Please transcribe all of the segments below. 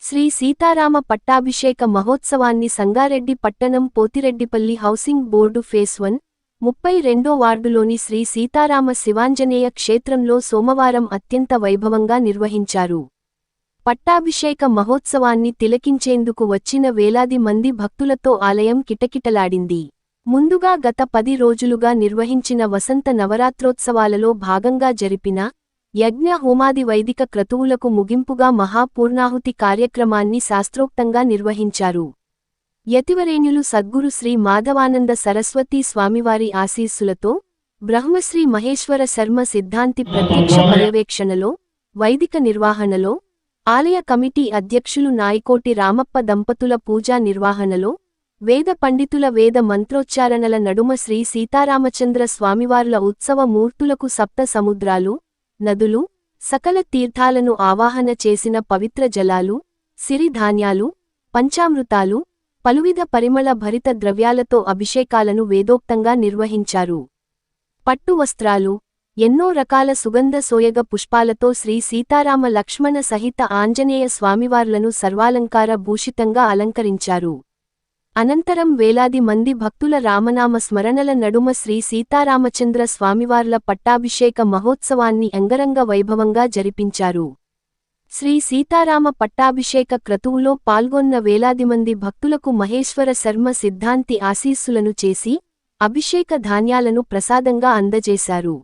శ్రీ సీతారామ పట్టాభిషేక మహోత్సవాన్ని సంగారెడ్డి పట్టణం Pothireddypalli housing board phase 1, 32 వార్డులోని శ్రీ సీతారామ శివాంజనేయ క్షేత్రంలో సోమవారం అత్యంత వైభవంగా నిర్వహించారు. పట్టాభిషేక మహోత్సవాన్ని తిలకించేందుకు వచ్చిన వేలాది మంది భక్తులతో ఆలయం కిటకిటలాడింది. ముందుగా గత 10 రోజులుగా నిర్వహించిన వసంత నవరాత్రోత్సవాలలో భాగంగా జరిపిన యజ్ఞ హోమాది వైదిక క్రతువులకు ముగింపుగా మహాపూర్ణాహుతి కార్యక్రమాన్ని శాస్త్రోక్తంగా నిర్వహించారు. యతివరేణ్యులు సద్గురు శ్రీ మాధవానంద సరస్వతీ స్వామివారి ఆశీస్సులతో బ్రహ్మశ్రీ మహేశ్వర శర్మ సిద్ధాంతి ప్రత్యక్ష పర్యవేక్షణలో, వైదిక నిర్వహణలో, ఆలయ కమిటీ అధ్యక్షులు నాయకోటి రామప్ప దంపతుల పూజా నిర్వహణలో, వేద పండితుల వేద మంత్రోచ్చారణల నడుమ శ్రీ సీతారామచంద్ర స్వామివార్ల ఉత్సవ మూర్తులకు సప్త సముద్రాలు, నదులు, సకల తీర్థాలను ఆవాహన చేసిన పవిత్ర జలాలు, సిరిధాన్యాలు, పంచామృతాలు, పలువిధ పరిమళ భరిత ద్రవ్యాలతో అభిషేకాలను వేదోక్తంగా నిర్వహించారు. పట్టు వస్త్రాలు, ఎన్నో రకాల సుగంధ సోయగ పుష్పాలతో శ్రీ సీతారామ లక్ష్మణ సహిత ఆంజనేయ స్వామివార్లను సర్వాలంకార భూషితంగా అలంకరించారు. అనంతరం వేలాది మంది భక్తుల రామనామ స్మరణల నడుమ శ్రీ సీతారామచంద్ర స్వామివార్ల పట్టాభిషేక మహోత్సవాన్ని అంగరంగ వైభవంగా జరిపించారు. శ్రీ సీతారామ పట్టాభిషేక క్రతువులో పాల్గొన్న వేలాది మంది భక్తులకు మహేశ్వర శర్మ సిద్ధాంతి ఆశీస్సులను చేసి అభిషేక ధాన్యాలను ప్రసాదంగా అందజేశారు.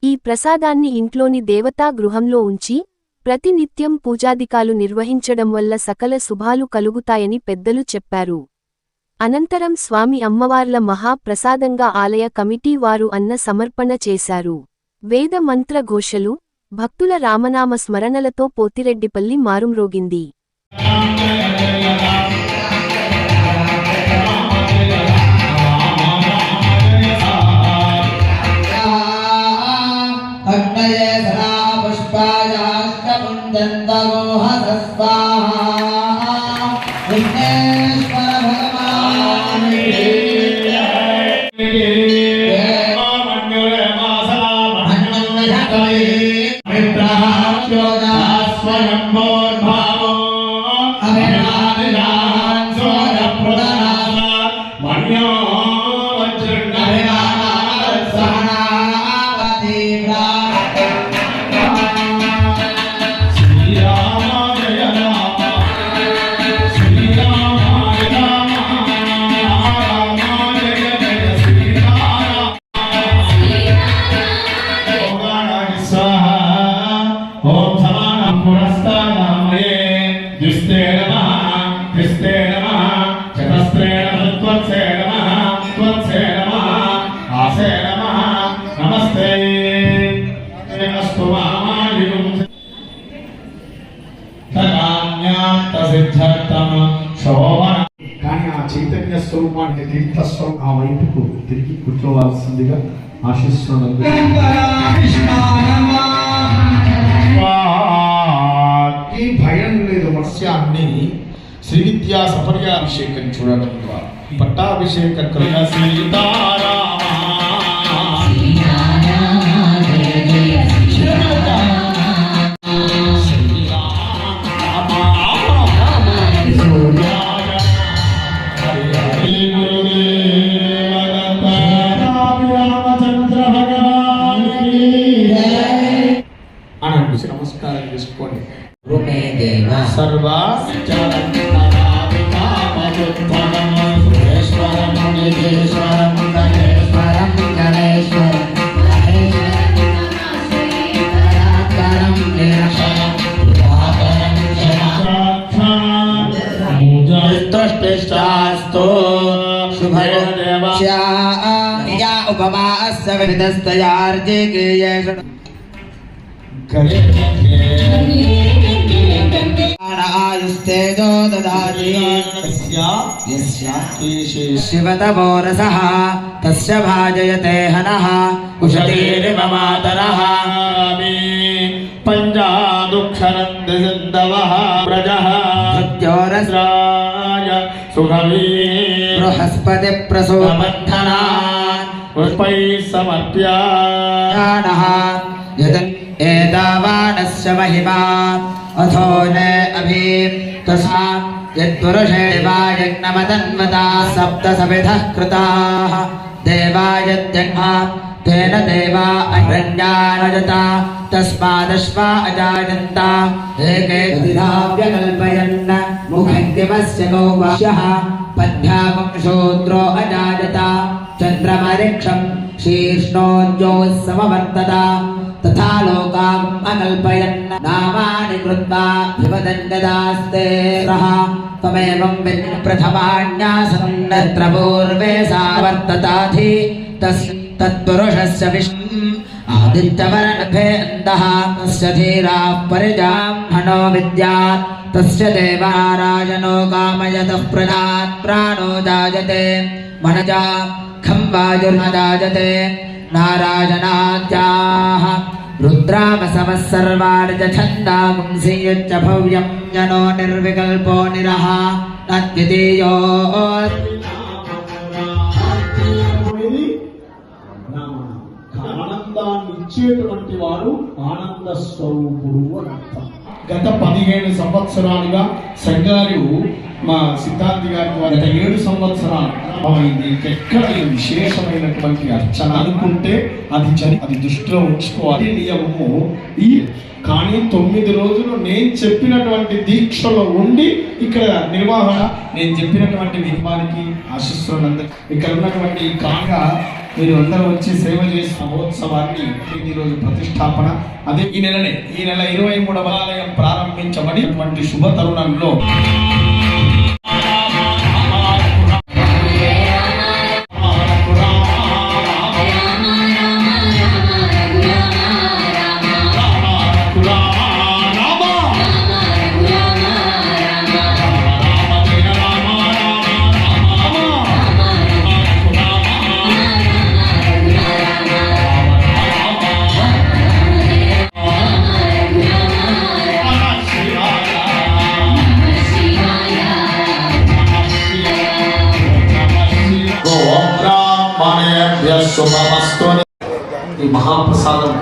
ఈ ప్రసాదాన్ని ఇంట్లోని దేవతా గృహంలో ఉంచి ప్రతినిత్యం పూజాదికాలు నిర్వహించడం వల్ల సకల శుభాలు కలుగుతాయని పెద్దలు చెప్పారు. అనంతరం స్వామి అమ్మవార్ల మహాప్రసాదంగా ఆలయ కమిటీ వారు అన్న సమర్పణ చేశారు. వేద మంత్ర ఘోషలు, భక్తుల రామనామ స్మరణలతో పోతిరెడ్డిపల్లి మారుమ్రోగింది. కానీ ఆ చైతన్య స్వరూపానికి తీర్థస్వరం ఆ వైపుకు తిరిగి కూర్చోవాల్సిందిగా ఆశిస్తున్నాను. ఈ భయం లేదు వర్ష్యాన్ని శ్రీ విద్యా సపర్యాభిషేకం చూడటం ద్వారా పట్టాభిషేక క్రియ నమస్కారం చేసుకోండి. आयुस्तेजो ददाति शिवतमोरसः तस्य भाजयते हनः उषतीरिव मातरः पञ्चादुक्षरन्दवः प्रजः सत्योरस्राय सुखवी बृहस्पति प्रसूबन्धनान् पुष्पैः समर्प्य यदन् एतावानस्य महिमा अथो न अभि तस्मात् यत्पुरुषे देवायज्ञमतन्वता सप्त सविधः कृताः देवायज्ञः तेन देवा अरण्यानजता तस्मादश्वा अजायन्ता एके दिनाव्यकल्पयन् मुखङ्गिमस्य गौवाह्यः पद्भ्यामं शूद्रो अजायता चन्द्रमरिक्षं शीर्ष्णोऽद्योः समवर्तता तथा लोकाम् अकल्पयन् नामानि कृत्वा विवदन्यदास्ते रः त्वमेवं प्रथमान्यासं नत्र पूर्वे सा वर्तताधि तत्पुरुषस्य विष्णुम् आदित्यवर्णभे अन्तः तस्य धीराः परिजाह्मणो विद्यात् तस्य देवाराजनो कामयतः प्रदात् प्राणो जायते मनजा खं वायुर्नजायते नाराजनाद्याः रुद्रामसमः सर्वाणि च छन्दागुंसि यच्च भव्यं जनो निर्विकल्पो निरः तद्वितीयो ఆనందాన్ని ఇచ్చేటువంటి వాడు ఆనంద స్వరూపుడు అని అర్థం. గత 17 సంవత్సరాలుగా సంగారు మా సిద్ధాంతి గారి ద్వారా గత 7 సంవత్సరాలు అయింది. ఎక్కడ విశేషమైనటువంటి అర్చన అనుకుంటే అది దృష్టిలో ఉంచుకోవాలి. నియమము ఈ కానీ 9 రోజులు నేను చెప్పినటువంటి దీక్షలో ఉండి ఇక్కడ నిర్వహణ నేను చెప్పినటువంటి నియమానికి ఆశిస్తున్నందుకు ఇక్కడ ఉన్నటువంటి కాగా మీరు అందరూ వచ్చి సేవ చేసి మహోత్సవాన్ని ఈరోజు ప్రతిష్టాపన అదే ఈ నెల 23వ ఆలయం ప్రారంభించబడినటువంటి శుభ తరుణంలో ఈ మహాప్రసాదం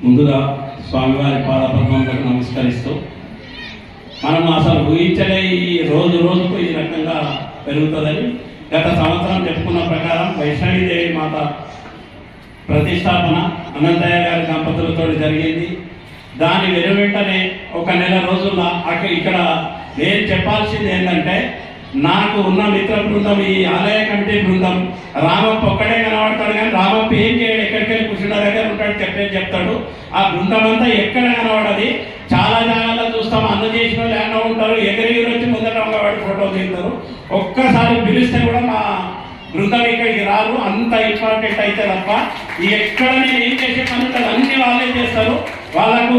ముందుగా స్వామివారి పాదపద్మములకు నమస్కరిస్తూ మనం అసలు ఊహించలే ఈ రోజుకు ఈ రకంగా పెరుగుతుందని గత సంవత్సరం చెప్పుకున్న ప్రకారం వైష్ణవీదేవి మాత ప్రతిష్టాపన అనంతయ్య గారి దంపతులతో జరిగింది. దాని వెనువెంటనే ఒక నెల రోజుల్లో ఇక్కడ నేను చెప్పాల్సింది ఏంటంటే నాకు ఉన్న మిత్ర బృందం ఈ ఆలయ కమిటీ బృందం రామప్ప ఒక్కడే కనబడతాడు కానీ రామప్ప ఏం చేయడు, ఎక్కడికి వెళ్ళి కృష్ణ దగ్గర ఉంటాడు చెప్తాడు. ఆ బృందం అంతా ఎక్కడ కనబడది. చాలా జాగాల్లో చూస్తాం, అన్న చేసిన వాళ్ళు ఏమన్నా ఉంటారు, ఎగిరెగిరి వచ్చి ముందట వాడి ఫోటో దిగుతారు. ఒక్కసారి పిలిస్తే కూడా మా బృందం ఇక్కడికి రారు, అంత ఇంపార్టెంట్ అయితే తప్ప ఎక్కడ నేను ఏం చేసే పని ఉంటుంది అన్ని వాళ్ళే చేస్తారు. వాళ్ళకు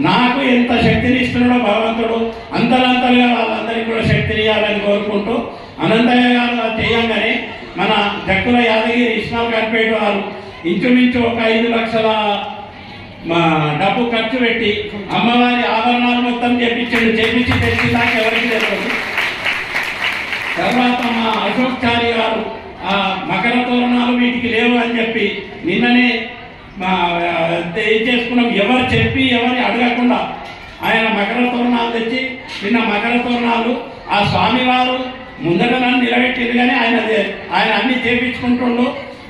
నాకు ఎంత శక్తిని ఇస్తున్నాడో భగవంతుడు అంతలంతలుగా వాళ్ళందరికీ కూడా శక్తిని ఇవ్వాలని కోరుకుంటూ అనంతయ్య గారు చేయంగానే మన జక్కుల యాదగిరి ఇస్మాల్ కనిపేట వారు ఇంచుమించు ఒక 5 లక్షల డబ్బు ఖర్చు పెట్టి అమ్మవారి ఆభరణాలు మొత్తం చేపించి తెచ్చి నాకు ఎవరికి తెలియదు. తర్వాత మా అశోక్ చారి గారు ఆ మకర తోరణాలు వీటికి లేవు అని చెప్పి నిన్ననే ఏం చేసుకున్నాం, ఎవరు చెప్పి ఎవరిని అడగకుండా ఆయన మకర తోరణాలు తెచ్చి నిన్న మకర తోరణాలు ఆ స్వామివారు ముందట నన్ను నిలబెట్టింది కానీ ఆయన అన్ని చేపించుకుంటుండు.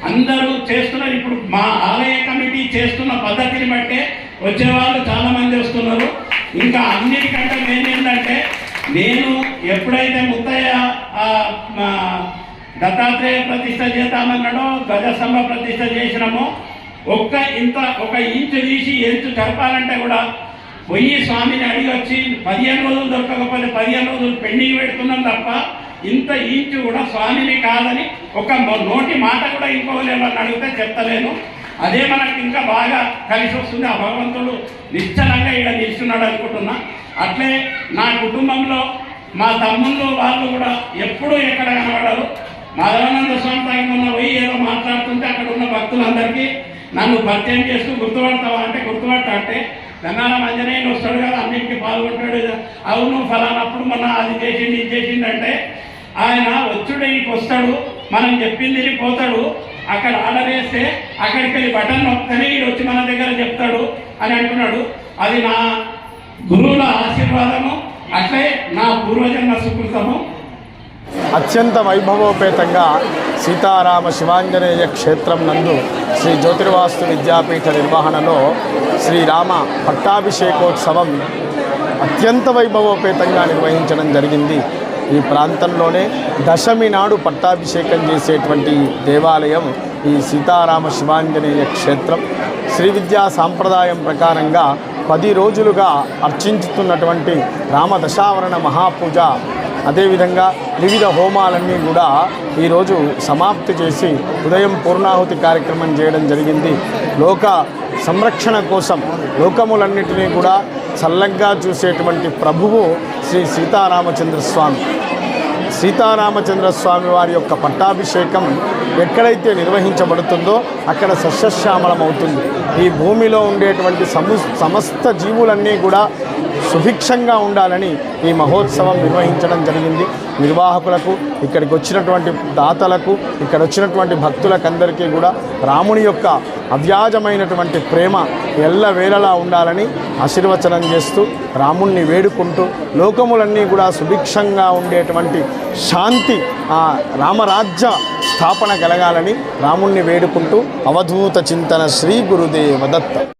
అందరూ చేస్తున్నారు. ఇప్పుడు మా ఆలయ కమిటీ చేస్తున్న పద్ధతిని బట్టే వచ్చేవాళ్ళు చాలా మంది వస్తున్నారు. ఇంకా అన్నిటికంటే మెయిన్ ఏంటంటే నేను ఎప్పుడైతే ముత్తయ్య దత్తాత్రేయ ప్రతిష్ట చేద్దామన్నాడో ధ్వజస్తంభ ప్రతిష్ట చేసినామో ఒక ఇంచు తీసి ఎంచు జరపాలంటే కూడా పోయి స్వామిని అడిగి వచ్చి 15 రోజులు దొరకకపోతే 15 రోజులు పెండింగ్ పెడుతున్నాం తప్ప ఇంత ఇంచు కూడా స్వామిని కాదని ఒక నోటి మాట కూడా ఇంకోలేమని అడిగితే చెప్తలేను. అదే మనకు ఇంకా బాగా కలిసి వస్తుంది. ఆ భగవంతుడు నిశ్చలంగా ఇక్కడ నిల్చున్నాడు అనుకుంటున్నా. అట్లే నా కుటుంబంలో మా తమ్ముళ్ళు వాళ్ళు కూడా ఎప్పుడూ ఎక్కడ కనబడరు. మాధవానంద స్వామి తాగిన పోయి ఏదో మాట్లాడుతుంటే అక్కడ ఉన్న భక్తులందరికీ నన్ను పరిచయం చేస్తూ గుర్తుపడతావా అంటే గుర్తుపడతా అంటే గంగారాం ఆంజనేయులు వస్తాడు కదా, అన్నింటికి పాల్గొంటాడు. అవును ఫలానప్పుడు మొన్న అది చేసింది ఇది చేసింది అంటే ఆయన వచ్చుడికి వస్తాడు, మనం చెప్పింది పోతాడు. అక్కడ ఆర్డర్ వేస్తే అక్కడికి వెళ్ళి బటన్ నొక్కని వచ్చి మన దగ్గర చెప్తాడు అని అంటున్నాడు. అది నా గురువుల ఆశీర్వాదము, అట్లే నా పూర్వజన్మ సుకృతము. అత్యంత వైభవోపేతంగా సీతారామ శివాంజనేయ క్షేత్రం నందు శ్రీ జ్యోతిర్వాస్తు విద్యాపీఠ నిర్వహణలో శ్రీరామ పట్టాభిషేకోత్సవం అత్యంత వైభవోపేతంగా నిర్వహించడం జరిగింది. ఈ ప్రాంతంలోనే దశమి నాడు పట్టాభిషేకం చేసేటువంటి దేవాలయం ఈ సీతారామ శివాంజనేయ క్షేత్రం. శ్రీ విద్యా సాంప్రదాయం ప్రకారంగా 10 రోజులుగా అర్చించుతున్నటువంటి రామ దశావరణ మహాపూజ, అదేవిధంగా వివిధ హోమాలన్నీ కూడా ఈరోజు సమాప్తి చేసి ఉదయం పూర్ణాహుతి కార్యక్రమం చేయడం జరిగింది. లోక సంరక్షణ కోసం లోకములన్నిటినీ కూడా చల్లగా చూసేటువంటి ప్రభువు శ్రీ సీతారామచంద్రస్వామి. సీతారామచంద్రస్వామి వారి యొక్క పట్టాభిషేకం ఎక్కడైతే నిర్వహించబడుతుందో అక్కడ సస్యశ్యామలమవుతుంది. ఈ భూమిలో ఉండేటువంటి సమస్త జీవులన్నీ కూడా సుభిక్షంగా ఉండాలని ఈ మహోత్సవం నిర్వహించడం జరిగింది. నిర్వాహకులకు, ఇక్కడికి వచ్చినటువంటి దాతలకు, ఇక్కడ వచ్చినటువంటి భక్తులకందరికీ కూడా రాముని యొక్క అవ్యాజమైనటువంటి ప్రేమ ఎల్లవేళలా ఉండాలని ఆశీర్వచనం చేస్తూ రాముణ్ణి వేడుకుంటూ లోకములన్నీ కూడా సుభిక్షంగా ఉండేటువంటి శాంతి రామరాజ్య స్థాపన కలగాలని రాముణ్ణి వేడుకుంటూ అవధూత చింతన శ్రీ గురుదేవ దత్త.